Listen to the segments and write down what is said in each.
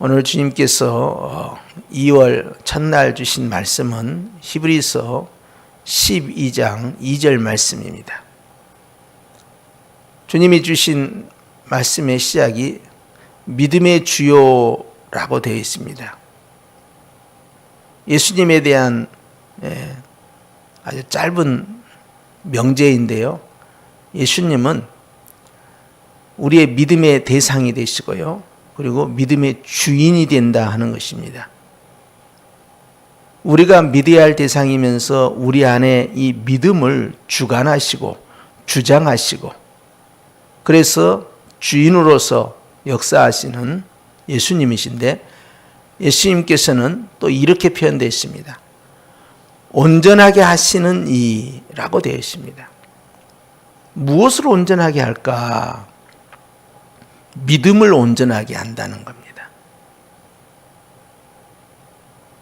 오늘 주님께서 2월 첫날 주신 말씀은 히브리서 12장 2절 말씀입니다. 주님이 주신 말씀의 시작이 믿음의 주요라고 되어 있습니다. 예수님에 대한 아주 짧은 명제인데요. 예수님은 우리의 믿음의 대상이 되시고요. 그리고 믿음의 주인이 된다 하는 것입니다. 우리가 믿어야 할 대상이면서 우리 안에 이 믿음을 주관하시고 주장하시고 그래서 주인으로서 역사하시는 예수님이신데 예수님께서는 또 이렇게 표현되어 있습니다. 온전하게 하시는 이라고 되어 있습니다. 무엇을 온전하게 할까? 믿음을 온전하게 한다는 겁니다.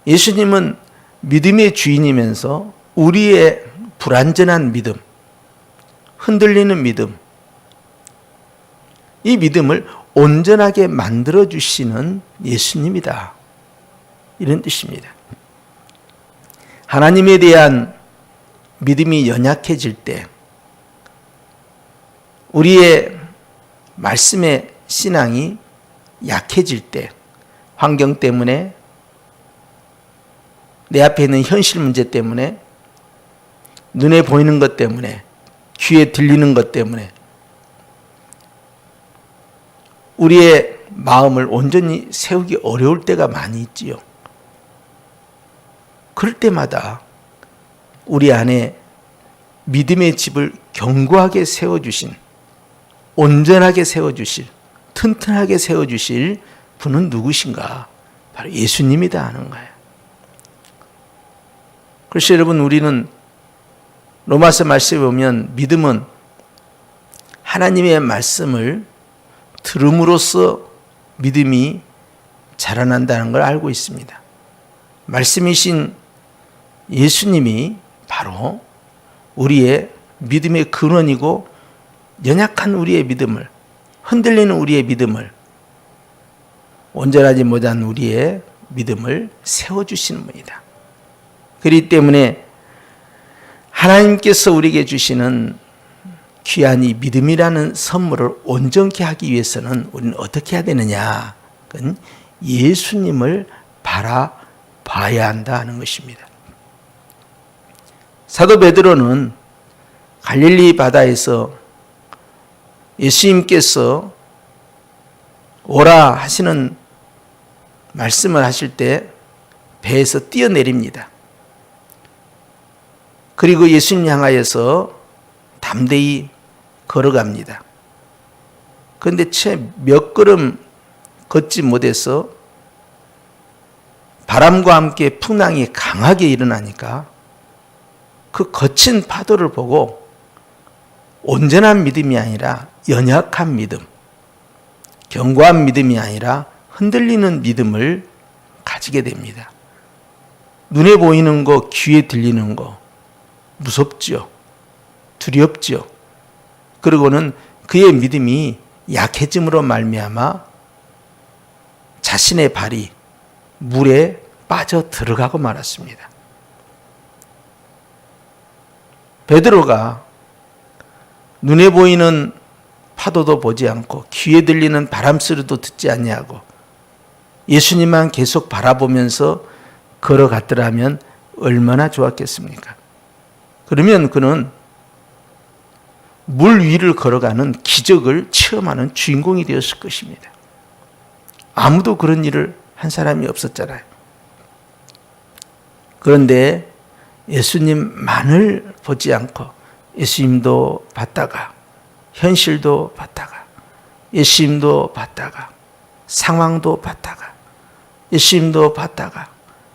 예수님은 믿음의 주인이면서 우리의 불완전한 믿음, 흔들리는 믿음, 이 믿음을 온전하게 만들어주시는 예수님이다. 이런 뜻입니다. 하나님에 대한 믿음이 연약해질 때 우리의 말씀의 신앙이 약해질 때 환경 때문에 내 앞에 있는 현실 문제 때문에 눈에 보이는 것 때문에 귀에 들리는 것 때문에 우리의 마음을 온전히 세우기 어려울 때가 많이 있지요. 그럴 때마다 우리 안에 믿음의 집을 견고하게 세워주신 온전하게 세워주실 튼튼하게 세워주실 분은 누구신가? 바로 예수님이다 하는 거예요. 그래서 여러분 우리는 로마서 말씀에 보면 믿음은 하나님의 말씀을 들음으로써 믿음이 자라난다는 걸 알고 있습니다. 말씀이신 예수님이 바로 우리의 믿음의 근원이고 연약한 우리의 믿음을 흔들리는 우리의 믿음을 온전하지 못한 우리의 믿음을 세워주시는 분이다. 그렇기 때문에 하나님께서 우리에게 주시는 귀한 이 믿음이라는 선물을 온전케 하기 위해서는 우리는 어떻게 해야 되느냐? 그건 예수님을 바라봐야 한다 하는 것입니다. 사도 베드로는 갈릴리 바다에서 예수님께서 오라 하시는 말씀을 하실 때 배에서 뛰어내립니다. 그리고 예수님 향하여서 담대히 걸어갑니다. 그런데 채 몇 걸음 걷지 못해서 바람과 함께 풍랑이 강하게 일어나니까 그 거친 파도를 보고 온전한 믿음이 아니라 연약한 믿음, 견고한 믿음이 아니라 흔들리는 믿음을 가지게 됩니다. 눈에 보이는 거, 귀에 들리는 거 무섭지요. 두렵지요. 그리고는 그의 믿음이 약해짐으로 말미암아 자신의 발이 물에 빠져 들어가고 말았습니다. 베드로가 눈에 보이는 파도도 보지 않고 귀에 들리는 바람 소리도 듣지 아니하고 예수님만 계속 바라보면서 걸어갔더라면 얼마나 좋았겠습니까? 그러면 그는 물 위를 걸어가는 기적을 체험하는 주인공이 되었을 것입니다. 아무도 그런 일을 한 사람이 없었잖아요. 그런데 예수님만을 보지 않고 예수님도 봤다가 현실도 봤다가 예수님도 봤다가 상황도 봤다가 예수님도 봤다가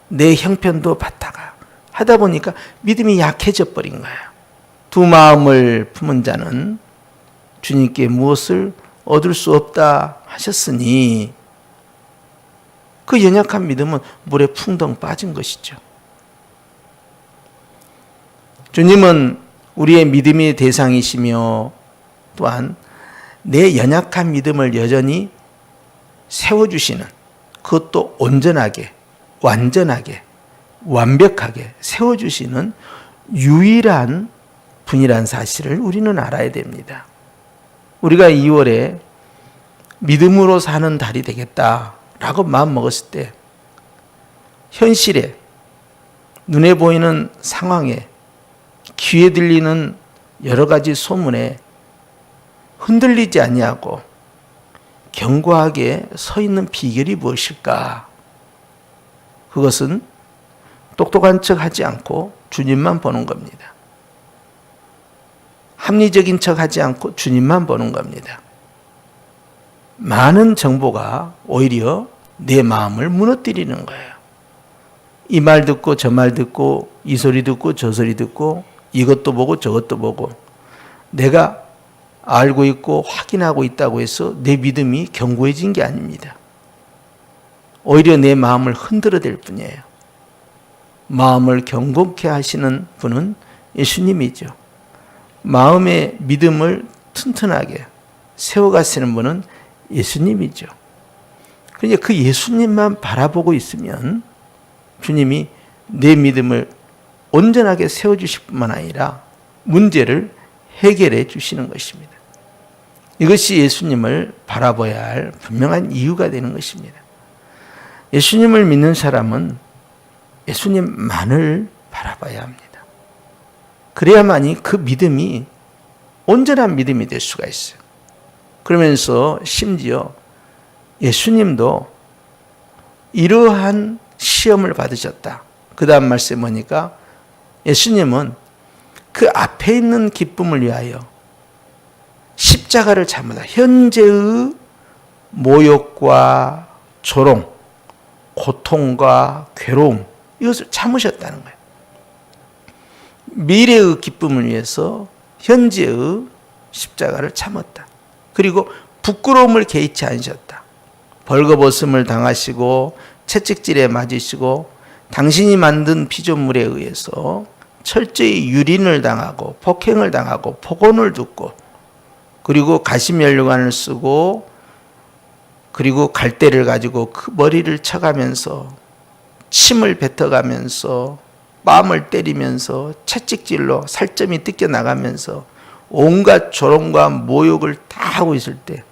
내 형편도 봤다가 하다 보니까 믿음이 약해져 버린 거예요. 두 마음을 품은 자는 주님께 무엇을 얻을 수 없다 하셨으니 그 연약한 믿음은 물에 풍덩 빠진 것이죠. 주님은 우리의 믿음의 대상이시며 또한 내 연약한 믿음을 여전히 세워주시는 그것도 온전하게, 완전하게, 완벽하게 세워주시는 유일한 분이란 사실을 우리는 알아야 됩니다. 우리가 2월에 믿음으로 사는 달이 되겠다라고 마음먹었을 때 현실에, 눈에 보이는 상황에, 귀에 들리는 여러 가지 소문에 흔들리지 아니하고 견고하게 서 있는 비결이 무엇일까? 그것은 똑똑한 척 하지 않고 주님만 보는 겁니다. 합리적인 척 하지 않고 주님만 보는 겁니다. 많은 정보가 오히려 내 마음을 무너뜨리는 거예요. 이 말 듣고 저 말 듣고 이 소리 듣고 저 소리 듣고 이것도 보고 저것도 보고 내가 알고 있고 확인하고 있다고 해서 내 믿음이 견고해진 게 아닙니다. 오히려 내 마음을 흔들어 댈 뿐이에요. 마음을 견고케 하시는 분은 예수님이죠. 마음의 믿음을 튼튼하게 세워가시는 분은 예수님이죠. 그러니까 그 예수님만 바라보고 있으면 주님이 내 믿음을 온전하게 세워주실 뿐만 아니라 문제를 해결해 주시는 것입니다. 이것이 예수님을 바라봐야 할 분명한 이유가 되는 것입니다. 예수님을 믿는 사람은 예수님만을 바라봐야 합니다. 그래야만이 그 믿음이 온전한 믿음이 될 수가 있어요. 그러면서 심지어 예수님도 이러한 시험을 받으셨다. 그 다음 말씀에 보니까 예수님은 그 앞에 있는 기쁨을 위하여 십자가를 참으다. 현재의 모욕과 조롱, 고통과 괴로움 이것을 참으셨다는 거예요. 미래의 기쁨을 위해서 현재의 십자가를 참았다. 그리고 부끄러움을 개의치 않으셨다. 벌거벗음을 당하시고 채찍질에 맞으시고 당신이 만든 피조물에 의해서 철저히 유린을 당하고 폭행을 당하고 폭언을 듣고 그리고 가시면류관을 쓰고 그리고 갈대를 가지고 그 머리를 쳐가면서 침을 뱉어가면서 뺨을 때리면서 채찍질로 살점이 뜯겨나가면서 온갖 조롱과 모욕을 다 하고 있을 때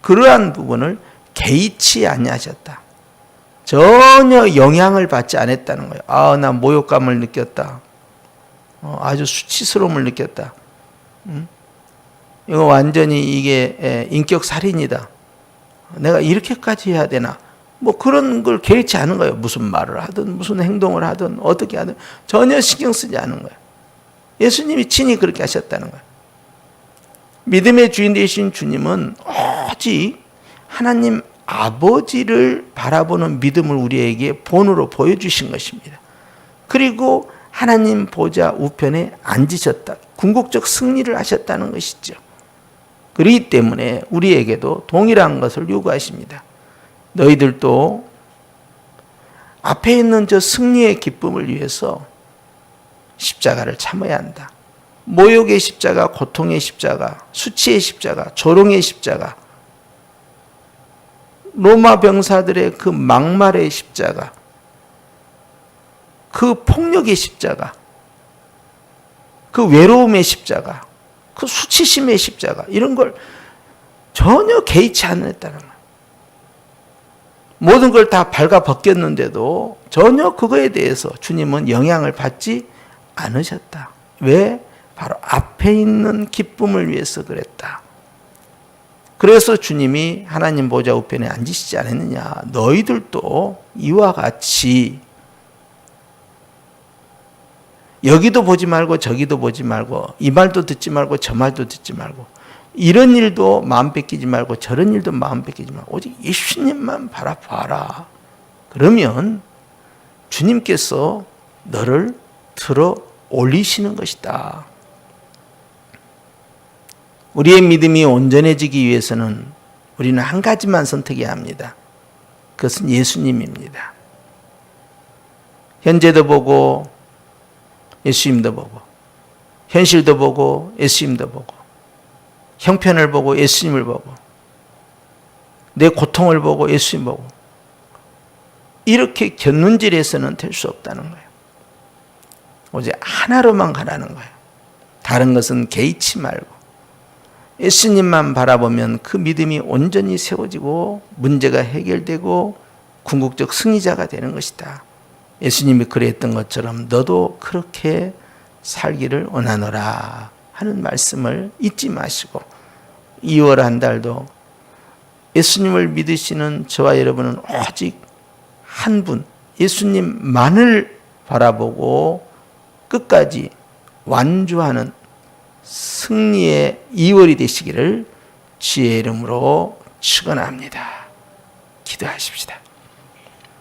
그러한 부분을 개의치 아니하셨다. 전혀 영향을 받지 않았다는 거예요. 아, 나 모욕감을 느꼈다. 아주 수치스러움을 느꼈다. 이거 완전히 이게 인격 살인이다. 내가 이렇게까지 해야 되나? 뭐 그런 걸 개의치 않은 거예요. 무슨 말을 하든 무슨 행동을 하든 어떻게 하든 전혀 신경 쓰지 않은 거예요. 예수님이 친히 그렇게 하셨다는 거예요. 믿음의 주인 되신 주님은 오직 하나님 아버지를 바라보는 믿음을 우리에게 본으로 보여주신 것입니다. 그리고 하나님 보좌 우편에 앉으셨다. 궁극적 승리를 하셨다는 것이죠. 그렇기 때문에 우리에게도 동일한 것을 요구하십니다. 너희들도 앞에 있는 저 승리의 기쁨을 위해서 십자가를 참아야 한다. 모욕의 십자가, 고통의 십자가, 수치의 십자가, 조롱의 십자가, 로마 병사들의 그 막말의 십자가, 그 폭력의 십자가, 그 외로움의 십자가, 그 수치심의 십자가 이런 걸 전혀 개의치 않았다는 거예요. 모든 걸 다 발가 벗겼는데도 전혀 그거에 대해서 주님은 영향을 받지 않으셨다. 왜? 바로 앞에 있는 기쁨을 위해서 그랬다. 그래서 주님이 하나님 보좌 우편에 앉으시지 않았느냐. 너희들도 이와 같이 여기도 보지 말고 저기도 보지 말고 이 말도 듣지 말고 저 말도 듣지 말고 이런 일도 마음 뺏기지 말고 저런 일도 마음 뺏기지 말고 오직 예수님만 바라봐라. 그러면 주님께서 너를 들어 올리시는 것이다. 우리의 믿음이 온전해지기 위해서는 우리는 한 가지만 선택해야 합니다. 그것은 예수님입니다. 현재도 보고 예수님도 보고 현실도 보고 예수님도 보고 형편을 보고 예수님을 보고 내 고통을 보고 예수님 보고 이렇게 곁눈질해서는 될 수 없다는 거예요. 오직 하나로만 가라는 거예요. 다른 것은 개의치 말고 예수님만 바라보면 그 믿음이 온전히 세워지고 문제가 해결되고 궁극적 승리자가 되는 것이다. 예수님이 그랬던 것처럼 너도 그렇게 살기를 원하노라 하는 말씀을 잊지 마시고 2월 한 달도 예수님을 믿으시는 저와 여러분은 오직 한 분, 예수님만을 바라보고 끝까지 완주하는 승리의 2월이 되시기를 주의 이름으로 축원합니다. 기도하십시다.